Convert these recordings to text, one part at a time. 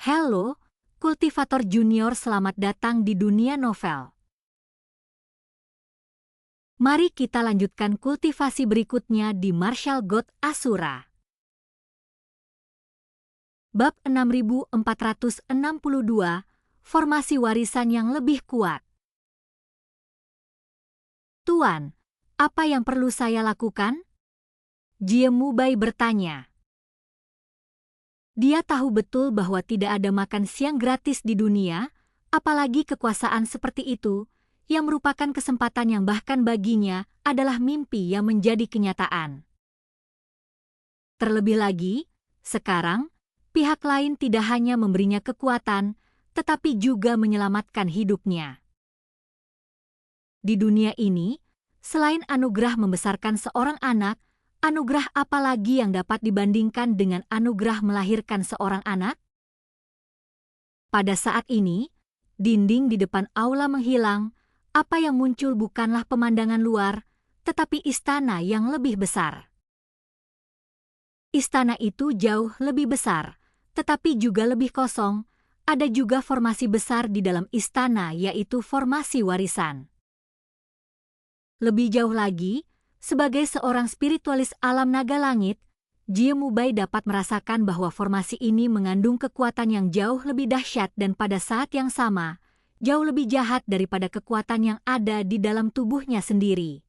Halo, kultivator junior, selamat datang di dunia novel. Mari kita lanjutkan kultivasi berikutnya di Martial God Asura. Bab 6462, Formasi Warisan yang Lebih Kuat. Tuan, apa yang perlu saya lakukan? Jie Mubai bertanya. Dia tahu betul bahwa tidak ada makan siang gratis di dunia, apalagi kekuasaan seperti itu, yang merupakan kesempatan yang bahkan baginya adalah mimpi yang menjadi kenyataan. Terlebih lagi, sekarang, pihak lain tidak hanya memberinya kekuatan, tetapi juga menyelamatkan hidupnya. Di dunia ini, selain anugerah membesarkan seorang anak, anugerah apa lagi yang dapat dibandingkan dengan anugerah melahirkan seorang anak? Pada saat ini, dinding di depan aula menghilang, apa yang muncul bukanlah pemandangan luar, tetapi istana yang lebih besar. Istana itu jauh lebih besar, tetapi juga lebih kosong. Ada juga formasi besar di dalam istana, yaitu formasi warisan. Lebih jauh lagi, sebagai seorang spiritualis alam naga langit, Jie Mubai dapat merasakan bahwa formasi ini mengandung kekuatan yang jauh lebih dahsyat dan pada saat yang sama, jauh lebih jahat daripada kekuatan yang ada di dalam tubuhnya sendiri.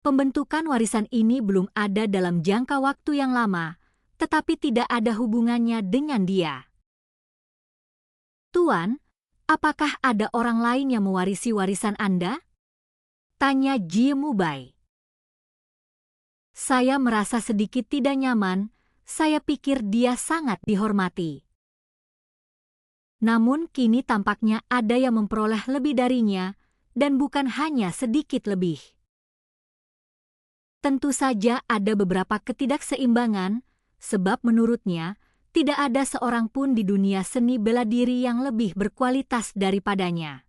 Pembentukan warisan ini belum ada dalam jangka waktu yang lama, tetapi tidak ada hubungannya dengan dia. Tuan, apakah ada orang lain yang mewarisi warisan Anda? Tanya Jie Mubai. Saya merasa sedikit tidak nyaman, saya pikir dia sangat dihormati. Namun kini tampaknya ada yang memperoleh lebih darinya, dan bukan hanya sedikit lebih. Tentu saja ada beberapa ketidakseimbangan, sebab menurutnya, tidak ada seorang pun di dunia seni bela diri yang lebih berkualitas daripadanya.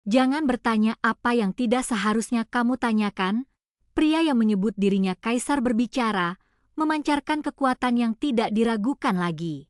Jangan bertanya apa yang tidak seharusnya kamu tanyakan. Pria yang menyebut dirinya kaisar berbicara, memancarkan kekuatan yang tidak diragukan lagi.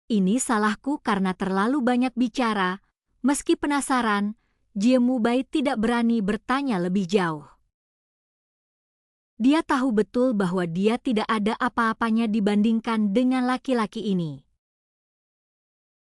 Ini salahku karena terlalu banyak bicara. Meski penasaran, Jie Mubai tidak berani bertanya lebih jauh. Dia tahu betul bahwa dia tidak ada apa-apanya dibandingkan dengan laki-laki ini.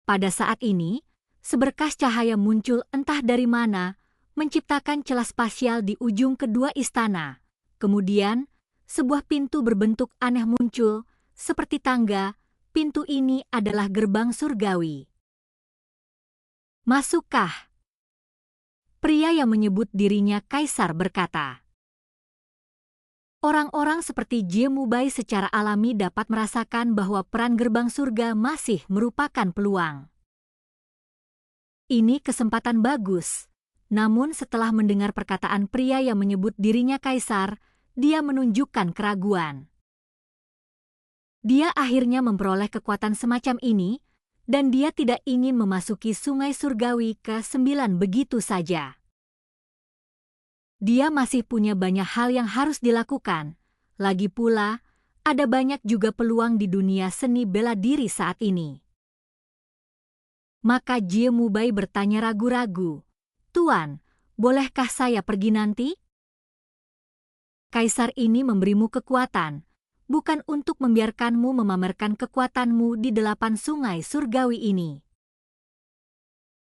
Pada saat ini, seberkas cahaya muncul entah dari mana, menciptakan celah spasial di ujung kedua istana. Kemudian, sebuah pintu berbentuk aneh muncul, seperti tangga. Pintu ini adalah gerbang surgawi. Masukkah? Pria yang menyebut dirinya kaisar berkata. Orang-orang seperti Jie Mubai secara alami dapat merasakan bahwa peran gerbang surga masih merupakan peluang. Ini kesempatan bagus, namun setelah mendengar perkataan pria yang menyebut dirinya kaisar, dia menunjukkan keraguan. Dia akhirnya memperoleh kekuatan semacam ini, dan dia tidak ingin memasuki sungai surgawi ke-9 begitu saja. Dia masih punya banyak hal yang harus dilakukan, lagi pula, ada banyak juga peluang di dunia seni bela diri saat ini. Maka Jie Mubai bertanya ragu-ragu, Tuan, bolehkah saya pergi nanti? Kaisar ini memberimu kekuatan, bukan untuk membiarkanmu memamerkan kekuatanmu di 8 sungai surgawi ini.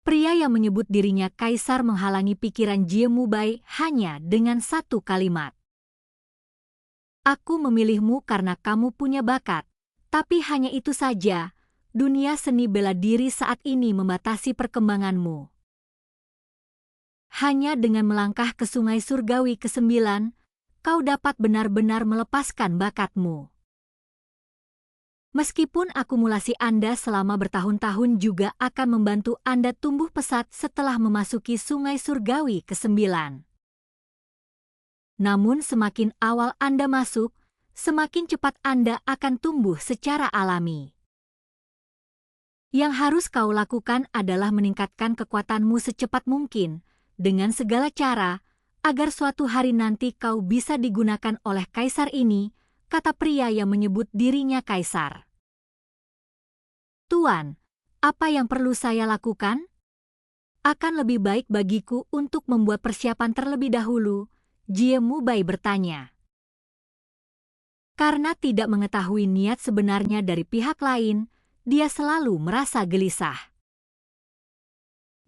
Pria yang menyebut dirinya kaisar menghalangi pikiran Jie Mubai hanya dengan satu kalimat. Aku memilihmu karena kamu punya bakat, tapi hanya itu saja. Dunia seni bela diri saat ini membatasi perkembanganmu. Hanya dengan melangkah ke sungai surgawi ke-9, kau dapat benar-benar melepaskan bakatmu. Meskipun akumulasi Anda selama bertahun-tahun juga akan membantu Anda tumbuh pesat setelah memasuki sungai surgawi ke-9. Namun semakin awal Anda masuk, semakin cepat Anda akan tumbuh secara alami. Yang harus kau lakukan adalah meningkatkan kekuatanmu secepat mungkin, dengan segala cara, agar suatu hari nanti kau bisa digunakan oleh kaisar ini, kata pria yang menyebut dirinya kaisar. Tuan, apa yang perlu saya lakukan? Akan lebih baik bagiku untuk membuat persiapan terlebih dahulu, Jie Mubai bertanya. Karena tidak mengetahui niat sebenarnya dari pihak lain, dia selalu merasa gelisah.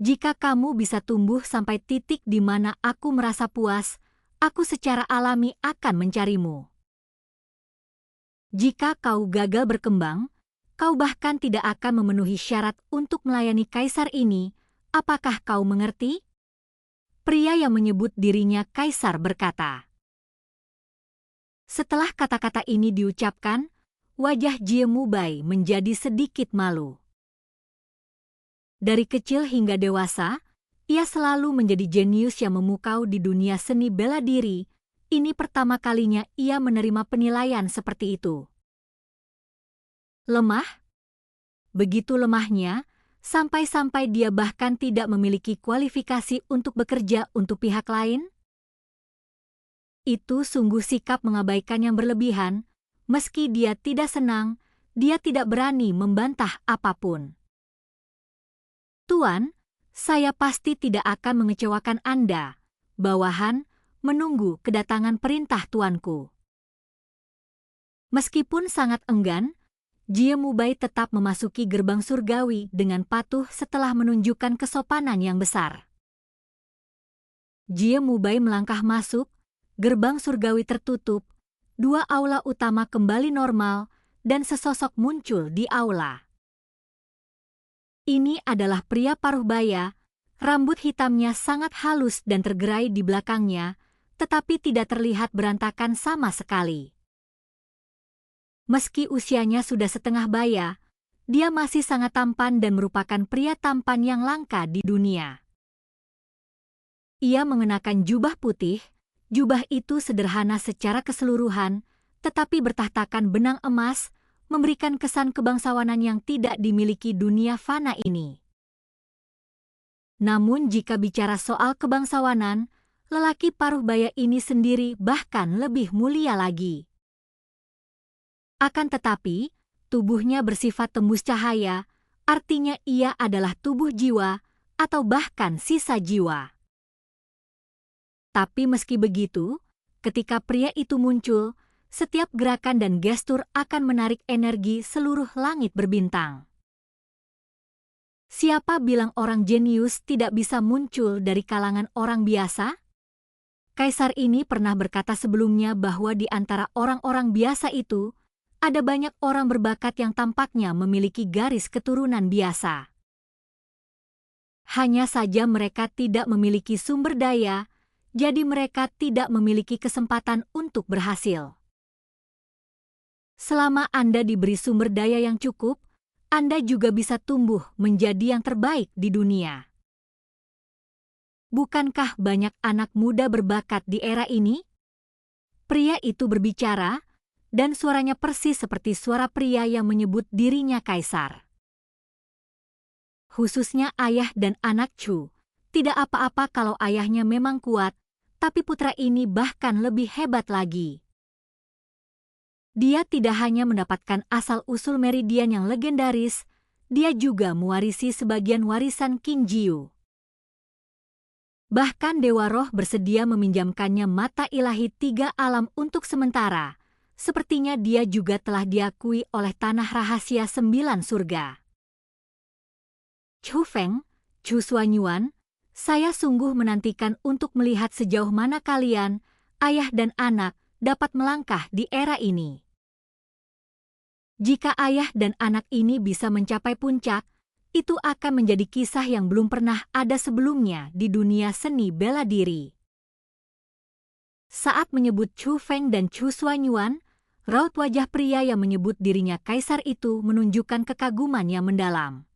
Jika kamu bisa tumbuh sampai titik di mana aku merasa puas, aku secara alami akan mencarimu. Jika kau gagal berkembang, kau bahkan tidak akan memenuhi syarat untuk melayani kaisar ini. Apakah kau mengerti? Pria yang menyebut dirinya kaisar berkata. Setelah kata-kata ini diucapkan, wajah Jie Mubai menjadi sedikit malu. Dari kecil hingga dewasa, ia selalu menjadi jenius yang memukau di dunia seni bela diri. Ini pertama kalinya ia menerima penilaian seperti itu. Lemah? Begitu lemahnya, sampai-sampai dia bahkan tidak memiliki kualifikasi untuk bekerja untuk pihak lain? Itu sungguh sikap mengabaikan yang berlebihan. Meski dia tidak senang, dia tidak berani membantah apapun. Tuan, saya pasti tidak akan mengecewakan Anda. Bawahan menunggu kedatangan perintah tuanku. Meskipun sangat enggan, Jie Mubai tetap memasuki gerbang surgawi dengan patuh setelah menunjukkan kesopanan yang besar. Jie Mubai melangkah masuk, gerbang surgawi tertutup, dua aula utama kembali normal, dan sesosok muncul di aula. Ini adalah pria paruh baya, rambut hitamnya sangat halus dan tergerai di belakangnya, tetapi tidak terlihat berantakan sama sekali. Meski usianya sudah setengah baya, dia masih sangat tampan dan merupakan pria tampan yang langka di dunia. Ia mengenakan jubah putih, jubah itu sederhana secara keseluruhan, tetapi bertahtakan benang emas, memberikan kesan kebangsawanan yang tidak dimiliki dunia fana ini. Namun jika bicara soal kebangsawanan, lelaki paruh baya ini sendiri bahkan lebih mulia lagi. Akan tetapi, tubuhnya bersifat tembus cahaya, artinya ia adalah tubuh jiwa atau bahkan sisa jiwa. Tapi meski begitu, ketika pria itu muncul, setiap gerakan dan gestur akan menarik energi seluruh langit berbintang. Siapa bilang orang jenius tidak bisa muncul dari kalangan orang biasa? Kaisar ini pernah berkata sebelumnya bahwa di antara orang-orang biasa itu, ada banyak orang berbakat yang tampaknya memiliki garis keturunan biasa. Hanya saja mereka tidak memiliki sumber daya, jadi mereka tidak memiliki kesempatan untuk berhasil. Selama Anda diberi sumber daya yang cukup, Anda juga bisa tumbuh menjadi yang terbaik di dunia. Bukankah banyak anak muda berbakat di era ini? Pria itu berbicara, dan suaranya persis seperti suara pria yang menyebut dirinya kaisar. Khususnya ayah dan anak Chu, tidak apa-apa kalau ayahnya memang kuat, tapi putra ini bahkan lebih hebat lagi. Dia tidak hanya mendapatkan asal-usul meridian yang legendaris, dia juga mewarisi sebagian warisan Qin Jiu. Bahkan Dewa Roh bersedia meminjamkannya mata ilahi 3 alam untuk sementara. Sepertinya dia juga telah diakui oleh tanah rahasia 9 surga. Chu Feng, Chu Xuanyuan, saya sungguh menantikan untuk melihat sejauh mana kalian, ayah dan anak, dapat melangkah di era ini. Jika ayah dan anak ini bisa mencapai puncak, itu akan menjadi kisah yang belum pernah ada sebelumnya di dunia seni bela diri. Saat menyebut Chu Feng dan Chu Xuanyuan, raut wajah pria yang menyebut dirinya kaisar itu menunjukkan kekaguman yang mendalam.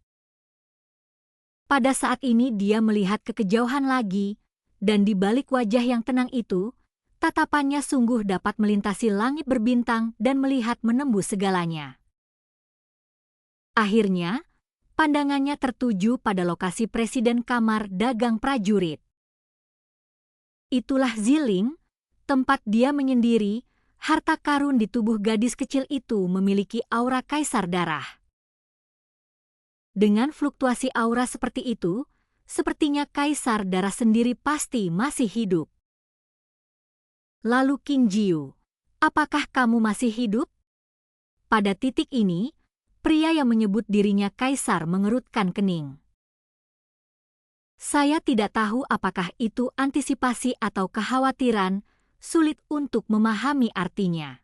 Pada saat ini dia melihat ke kejauhan lagi, dan di balik wajah yang tenang itu, tatapannya sungguh dapat melintasi langit berbintang dan melihat menembus segalanya. Akhirnya, pandangannya tertuju pada lokasi Presiden Kamar Dagang Prajurit. Itulah Ziling, tempat dia menyendiri, Harta karun di tubuh gadis kecil itu memiliki aura kaisar darah. Dengan fluktuasi aura seperti itu, sepertinya kaisar darah sendiri pasti masih hidup. Lalu King Jiu, apakah kamu masih hidup? Pada titik ini, pria yang menyebut dirinya kaisar mengerutkan kening. Saya tidak tahu apakah itu antisipasi atau kekhawatiran, sulit untuk memahami artinya.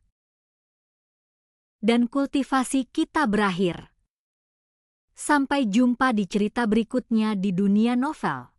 Dan kultivasi kita berakhir. Sampai jumpa di cerita berikutnya di dunia novel.